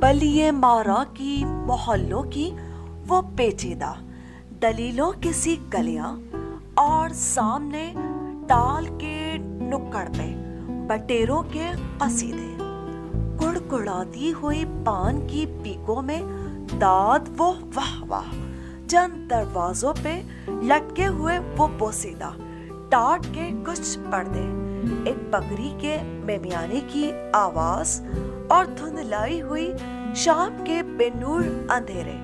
बलिए मारा की मोहल्लों की वो पेचीदा दलीलों की सी गलियां और सामने टाल के नुक्कड़ पे बटेरों के कसीदे, कुड़कुड़ाती हुई पान की पीकों में दाद वो वाह वाह, चंद दरवाजों पे लटके हुए वो बोसीदा टाट के कुछ पर्दे, एक बकरी के मेमियाने की आवाज और धुंधलाई हुई शाम के बेनूर अंधेरे।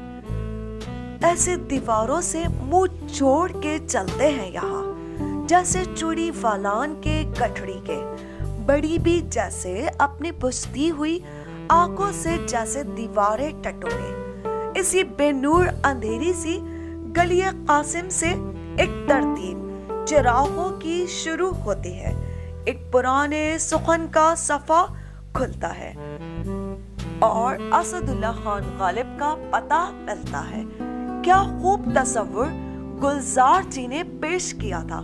ऐसे दीवारों से मुंह छोड़ के चलते हैं यहाँ, जैसे चूड़ी फालान के गठड़ी के, बड़ी भी जैसे अपनी बुझती हुई आंखों से जैसे दीवारें टटोले। इसी बेनूर अंधेरी सी गलिए कासिम से एक तरतीब चिरागों की शुरू होती है, एक पुराने सुखन का सफा खुलता है और असदुल्ला खान गालिब का पता मिलता है। क्या खूब तस्वुर गुलजार जी ने पेश किया था,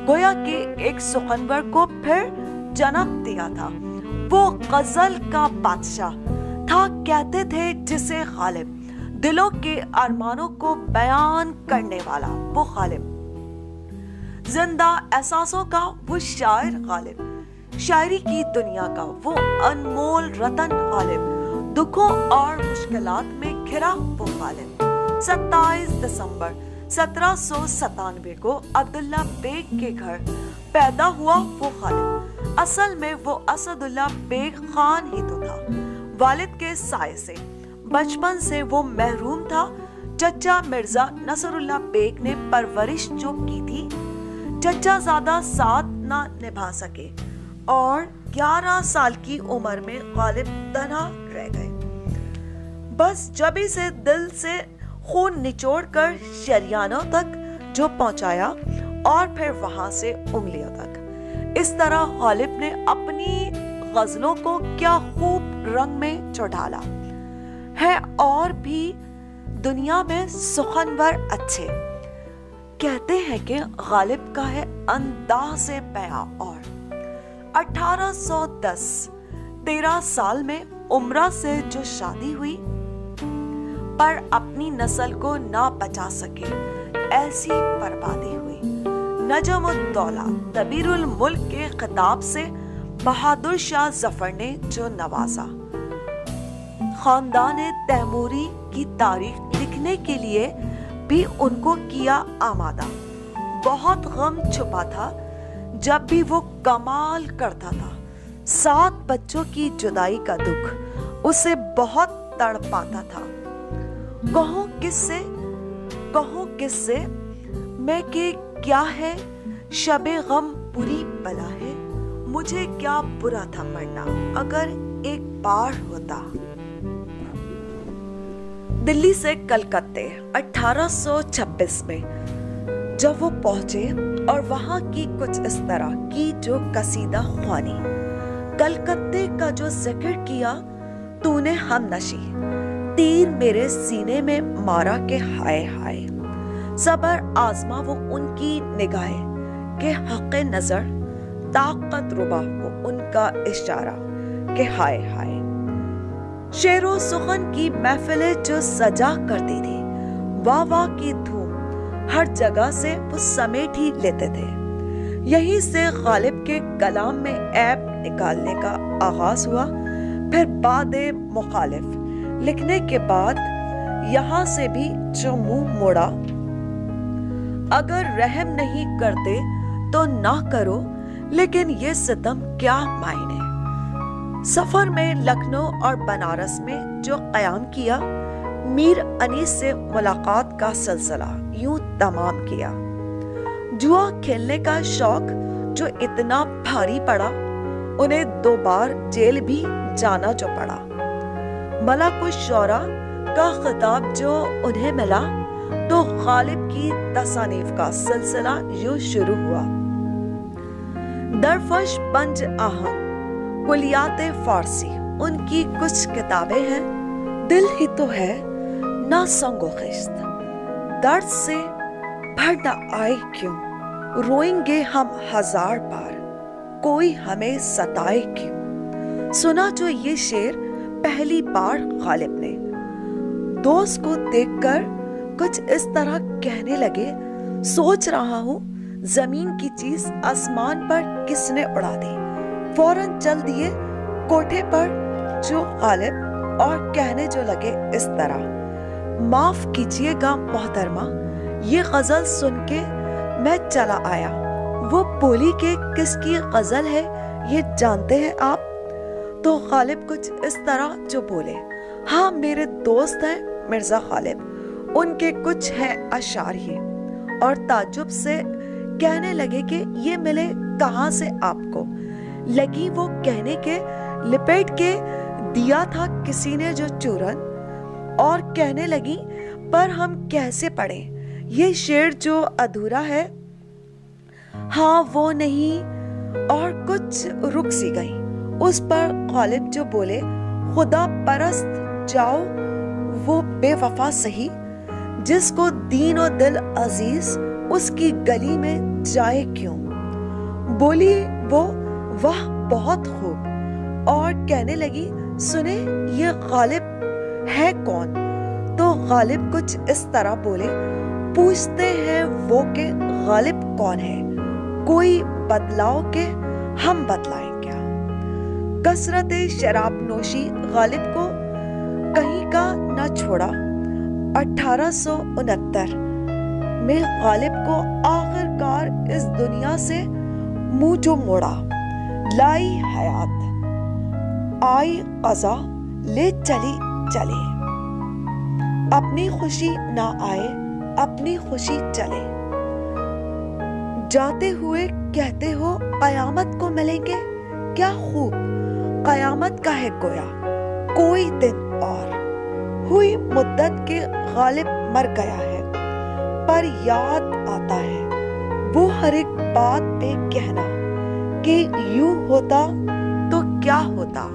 गोया कि एक सुखनवर को फिर जन्म दिया था। वो गजल का बादशाह था, कहते थे जिसे गालिब, दिलों के अरमानों को बयान करने वाला वो गालिब, जिंदा एहसासों का वो शायर गालिब, शायरी की दुनिया का वो अनमोल रतन गालिब, दुखों और मुश्किलात में घिरा वो गालिब। 27 दिसंबर 1797 को अब्दुल्ला बेग के घर पैदा हुआ वो गालिब। असल में वो असदुल्ला बेग खान ही तो था। वालिद के साये से बचपन से वो महरूम था। चचा मिर्जा नसरुल्ला बेग ने परवरिश जो की थी, चचा ज्यादा साथ ना निभा सके और 11 साल की उम्र में गालिब तन्हा रह गए। बस जबी से दिल से खून निचोड़कर शरियानों तक जो पहुंचाया और फिर वहां से उंगलियों तक। इस तरह गालिब ने अपनी गजलों को क्या खूब रंग में चढ़ाला है। और भी दुनिया में सुखनवर अच्छे, कहते हैं कि गालिब का है अंदाज़े बयां। और 1810 13 साल में उम्रा से जो शादी हुई पर अपनी नस्ल को ना बचा सके, ऐसी बर्बादी हुई। नजमुद्दौला तबीरुल मुल्क के खिताब से बहादुर शाह जफर ने जो नवाजा, खानदान तैमूरी की तारीख लिखने के लिए भी उनको किया आमादा। बहुत गम छुपा था जब भी वो कमाल करता था। 7 बच्चों की जुदाई का दुख उसे बहुत तड़पाता था। कहूं किससे मैं कि क्या है शबे गम बुरी बला है, मुझे क्या बुरा था मरना अगर एक बार होता। दिल्ली से कलकत्ते 1826 में जब वो पहुंचे और वहां की कुछ इस तरह की जो कसीदा ख्वानी, कलकत्ते का जो जिक्र किया तूने हमनशी, तीर मेरे सीने में मारा के हाय हाय। सबर आजमा वो उनकी निगाहें के हक़ नजर, ताकत रुबा वो उनका इशारा के हाय हाय। शेरो सुखन की महफिलें जो सजा करती थी, वाह वाह की धूम हर जगह से वो समेट ही लेते थे। यहीं से गालिब के कलाम में ऐब निकालने का आगाज हुआ। फिर बादे मुखालिफ लिखने के बाद यहाँ से भी जो मुंह मोड़ा, अगर रहम नहीं करते तो ना करो, लेकिन ये सितम क्या मायने। सफर में लखनऊ और बनारस में जो कयाम किया, मीर अनीस से मुलाकात का सिलसिला यूं तमाम किया। जुआ खेलने का शौक जो इतना भारी पड़ा, उन्हें 2 बार जेल भी जाना जो पड़ा। मलकुश शौरा का खिताब जो उन्हें मिला, तो गालिब की तसानीफ का सिलसिला यूं शुरू हुआ। दरफश पंज आहंग, कुलियाते फारसी उनकी कुछ किताबें हैं। दिल ही तो है ना संगो खिस्त, दर्द से भर न आए क्यों, रोएंगे हम 1000 बार, कोई हमें सताए क्यों। سنا جو یہ شعر پہلی بار غالب نے۔ دوست کو دیکھ کر کچھ اس طرح کہنے لگے، سوچ رہا ہوں زمین کی چیز آسمان پر کس نے اڑا دی۔ فوراً چل دیے کوٹھے پر جو غالب، اور کہنے جو لگے اس طرح، معاف کیجیے گا محترمہ، یہ غزل سن کے میں چلا آیا۔ وہ بولی کہ کس کی غزل ہے یہ جانتے ہیں آپ؟ تو غالب کچھ اس طرح جو بولے، ہاں میرے دوست ہیں مرزا غالب، ان کے کچھ ہیں اشعار ہی، اور تعجب سے کہنے لگے کہ یہ ملے کہاں سے آپ کو؟ لگی وہ کہنے کے لپیٹ کے دیا تھا کسی نے جو چورن، اور کہنے لگی پر ہم کیسے پڑھیں یہ شعر جو ادھورا ہے؟ ہاں وہ نہیں، اور کچھ رک سی گئی۔ اس پر غالب جو بولے، خدا پرست جاؤ وہ بے وفا سہی، جس کو دین و دل عزیز اس کی گلی میں جائے کیوں؟ بولی وہ، واہ بہت خوب، اور کہنے لگی سنے یہ غالب ہے کون؟ تو غالب کچھ اس طرح بولے، پوچھتے ہیں وہ کہ غالب کون ہے، کوئی بدلاؤ کہ ہم بتلائیں کیا؟ کثرت شراب نوشی غالب کو کہیں کا نہ چھوڑا۔ 1869 میں غالب کو آخر کار اس دنیا سے منہ جو موڑا، لائی حیات آئی قضا لے چلی چلے، اپنی خوشی نہ آئے اپنی خوشی چلے، جاتے ہوئے کہتے ہو قیامت کو ملیں گے، کیا خوب قیامت کا ہے گویا کوئی دن اور، ہوئی مدت کے غالب مر گیا ہے، پر یاد آتا ہے وہ ہر ایک بات پہ کہنا کہ یوں ہوتا تو کیا ہوتا۔